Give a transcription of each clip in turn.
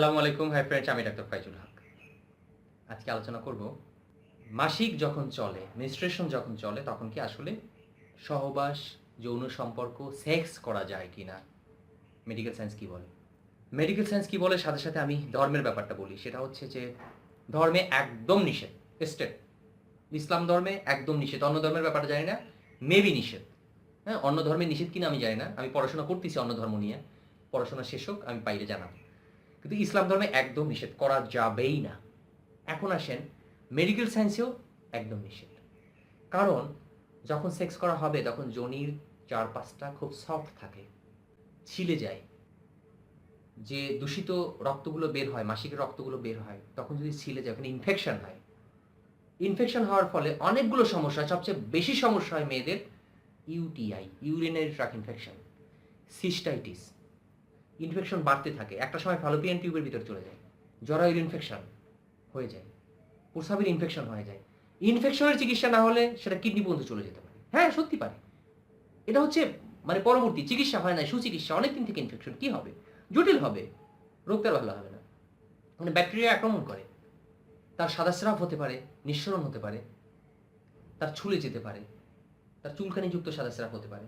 আসসালামু আলাইকুম, hi friends, আমি ডাক্তার ফাইজুল হক। আজকে আলোচনা করব মাসিক যখন চলে, মেনস্ট্রুয়েশন যখন চলে তখন কি আসলে সহবাস, যৌন সম্পর্ক, সেক্স করা যায় কিনা? মেডিকেল সায়েন্স কি বলে? মেডিকেল সায়েন্স কি বলে সাথে সাথে আমি ধর্মের ব্যাপারটা বলি। সেটা হচ্ছে যে ধর্মে একদম নিষেধ, স্টেট। ইসলাম ধর্মে একদম নিষেধ। অন্য ধর্মের ব্যাপারটা জানি না, মেবি নিষেধ। হ্যাঁ, অন্য ধর্মে নিষেধ কিনা আমি জানি না। আমি পড়াশোনা করতেছি অন্য ধর্ম নিয়ে। পড়াশোনা শেষ হোক, আমি পাইলে জানাবো। কিন্তু ইসলাম ধর্মে একদম নিষেধ, করা যাবেই না। এখন আসেন মেডিকেল সায়েন্সেও একদম নিষেধ। কারণ যখন সেক্স করা হবে তখন যোনির চারপাশটা খুব সফট থাকে, ছিলে যায়। যে দূষিত রক্তগুলো বের হয়, মাসিকের রক্তগুলো বের হয়, তখন যদি ছিলে যায় ওখানে ইনফেকশন হয়। ইনফেকশন হওয়ার ফলে অনেকগুলো সমস্যা হয়। সবচেয়ে বেশি সমস্যা হয় মেয়েদের UTI, urinary tract infection, cystitis. Infection বাড়তে থাকে, একটা সময় ফ্যালোপিয়ান টিউবের ভিতর চলে যায়, জরায়ুর ইনফেকশন হয়ে যায়, প্রস্রাবের ইনফেকশন হয়ে যায়। ইনফেকশনের চিকিৎসা না হলে সেটা কিডনি পর্যন্ত চলে যেতে পারে। হ্যাঁ, সত্যি পারে। এটা হচ্ছে মানে পরবর্তী চিকিৎসা হয় না, সুচিকিৎসা। অনেকদিন থেকে ইনফেকশন কি হবে? জটিল হবে, রোগ তার ভালো হবে না। মানে ব্যাকটেরিয়া আক্রমণ করে, তার সাদা স্রাব হতে পারে, নিঃসরণ হতে পারে, তার ছুলে যেতে পারে, তার চুলকানিযুক্ত সাদা স্রাব হতে পারে,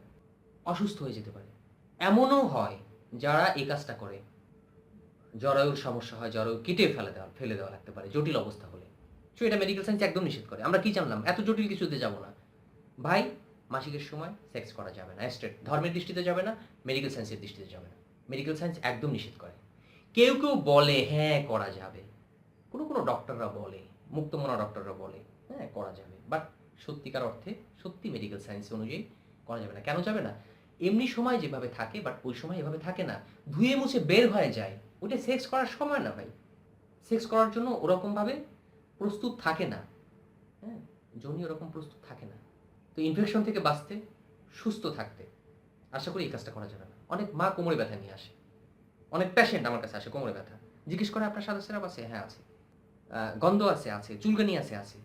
অসুস্থ হয়ে যেতে পারে। এমনও হয় যারা এই কাজটা করে জরায়ুর সমস্যা হয়, জরায়ু কেটে ফেলে দেওয়া লাগতে পারে জটিল অবস্থা হলে। সো এটা মেডিকেল সায়েন্স একদম নিষেধ করে। আমরা কি জানলাম? এত জটিল কিছুতে যাব না ভাই। মাসিকের সময় সেক্স করা যাবে না, স্ট্রেট। ধর্মের দৃষ্টিতে যাবে না, মেডিকেল সায়েন্সের দৃষ্টিতে যাবে না। মেডিকেল সায়েন্স একদম নিষেধ করে। কেউ কেউ বলে হ্যাঁ করা যাবে, কোনো কোনো ডক্টররা বলে, মুক্তমনা ডক্টররা বলে হ্যাঁ করা যাবে, বাট সত্যিকার অর্থে সত্যি মেডিকেল সায়েন্স অনুযায়ী করা যাবে না। কেন যাবে না? এমনি সময় যেভাবে থাকে, বাট ওই সময় এভাবে থাকে না, ধুয়ে মুছে বের হয়ে যায়। ওটা সেক্স করার সময় না ভাই। সেক্স করার জন্য ওরকমভাবে প্রস্তুত থাকে না। হ্যাঁ, যোনি ওরকম প্রস্তুত থাকে না। তো ইনফেকশন থেকে বাঁচতে, সুস্থ থাকতে আশা করি এই কাজটা করা যাবে না। অনেক মা কোমরে ব্যথা নিয়ে আসে, অনেক পেশেন্ট আমার কাছে আসে কোমরে ব্যথা, জিজ্ঞেস করে আপনার সাদা স্রাব আছে? হ্যাঁ আছে। গন্ধ আছে? আছে। চুলকানি আছে? আছে।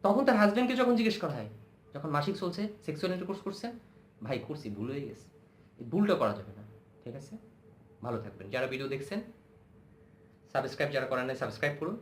তখন তার হাজব্যান্ডকে যখন জিজ্ঞেস করা হয়, যখন মাসিক চলছে, সেক্সুয়াল ইন্টারকোর্স করছেন, ভাই করছি, ভুল হয়ে গেছে। এই ভুলটা করা যাবে না। ঠিক আছে? ভালো থাকবেন। যারা ভিডিও দেখছেন, সাবস্ক্রাইব যারা করেন নাই সাবস্ক্রাইব করুন।